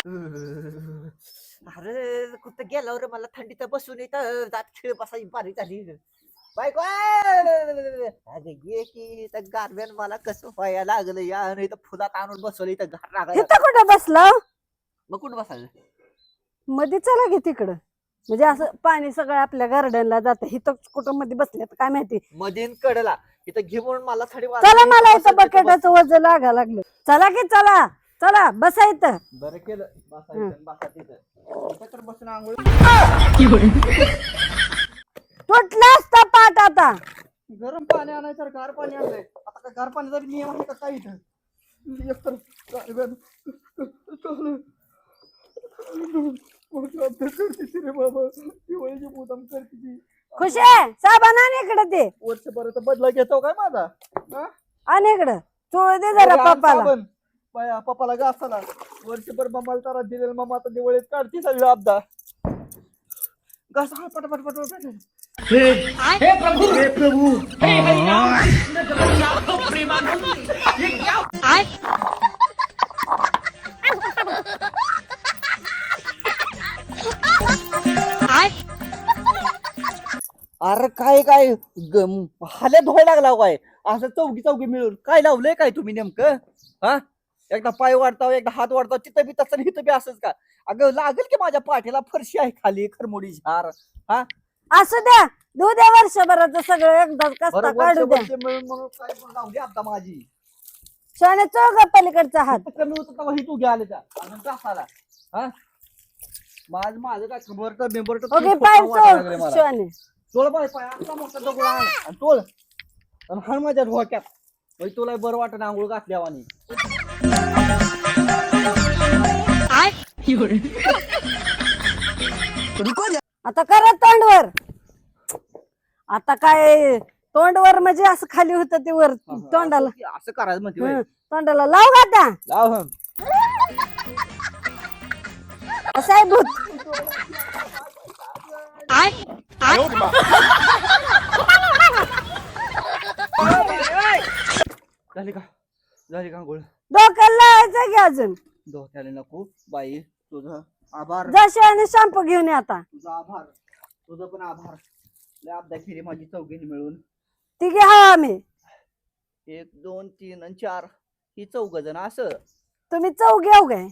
अरे कुठं गेला रे, मला थंडीत बसून इथं जात खेळ बसायची बारी झाली. बायको अरे ये की तर गारव्यान मला कसं व्हायला लागलं या, नाही तर फुलात आणून बसवलं इथं घर लागायला. इथं कुठं बसलं मग कुठं बसायचं? मध्ये चला घे तिकडं. म्हणजे असं पाणी सगळं आपल्या गार्डनला जातं. इथं कुठं मध्ये बसल्यात काय माहिती. मधीन कडला इथं घे म्हणून मला थंडी चला मला इथं बकेटाचं वजन लागा लागलं. चला की चला चला बसा इथं. बरं केलं बसायचं बसा तिथं. इथं तर बसून आंघोळ तुटला असता पाठ आता. गरम पाणी आणायचं गार पाणी आणलंय. आता काय गार पाणी जरी नियम आहे का काय इथं? एकतर करते रे बाबा, दिवाळीची मुदाम करते ती. खुश आहे साबण आण इकडं ते. वर्षभराचा बदला घेतो काय माझा? हा? आण इकडं चोळ दे जरा पप्पाला. साबण. बाया पप्पाला घासाला वर्षभर मम्माला तारा दिलेला, मम्मा आता दिवाळीत काढते सगळं अपदा. घास हा पटापट पटापट. अरे काय काय हाल्या धुवायला लागला काय असं चौकी चौकी मिळून काय लावलंय काय तुम्ही नेमकं? हा, एकदा पाय वाढताव एकदा हात वाढताव, तिथं बी तसं इथं बी असंच का? अगं लागेल की माझ्या पाठीला फरशी आहे खाली खरमोडी झार. हा असू द्या धुऊ द्या वर्षभराचं सगळं एकदा कसा काढू द्या. मिळून मग काय लावली आता माझी सोने चोळ ग पलीकडचा हात. कमी होत तेव्हा ही तू घ्या आले का? हा माझं माझं काय खबर मेंबर ओके पाय चोळ सोने. तोल बाय पाय असा मोठा दगड आहे आणि तोल आणि हा माझ्या डोक्यात म्हणजे तुला बरं वाटत आंघोळ घातल्यावानी. आता करा तोंडवर. आता काय तोंडवर म्हणजे असं खाली होतं ते वर तोंडाला. असं करायचं म्हणते तोंडाला लाव का आता. लाव. असं आहे भूत. झाली का आंघोळ? डोक्याला लावायचं की अजून. डोक्याला नको बाई, तुझं आभार. जशी आणि शॅम्पू घेऊन ये आता. तुझा आभार, तुझं पण आभार. लय आपदा केली माझी चौघीने मिळून. ठीक आहे हा आम्ही 1 2 3 आणि 4 ही 4 जण असं. तुम्ही चौघे हो काय.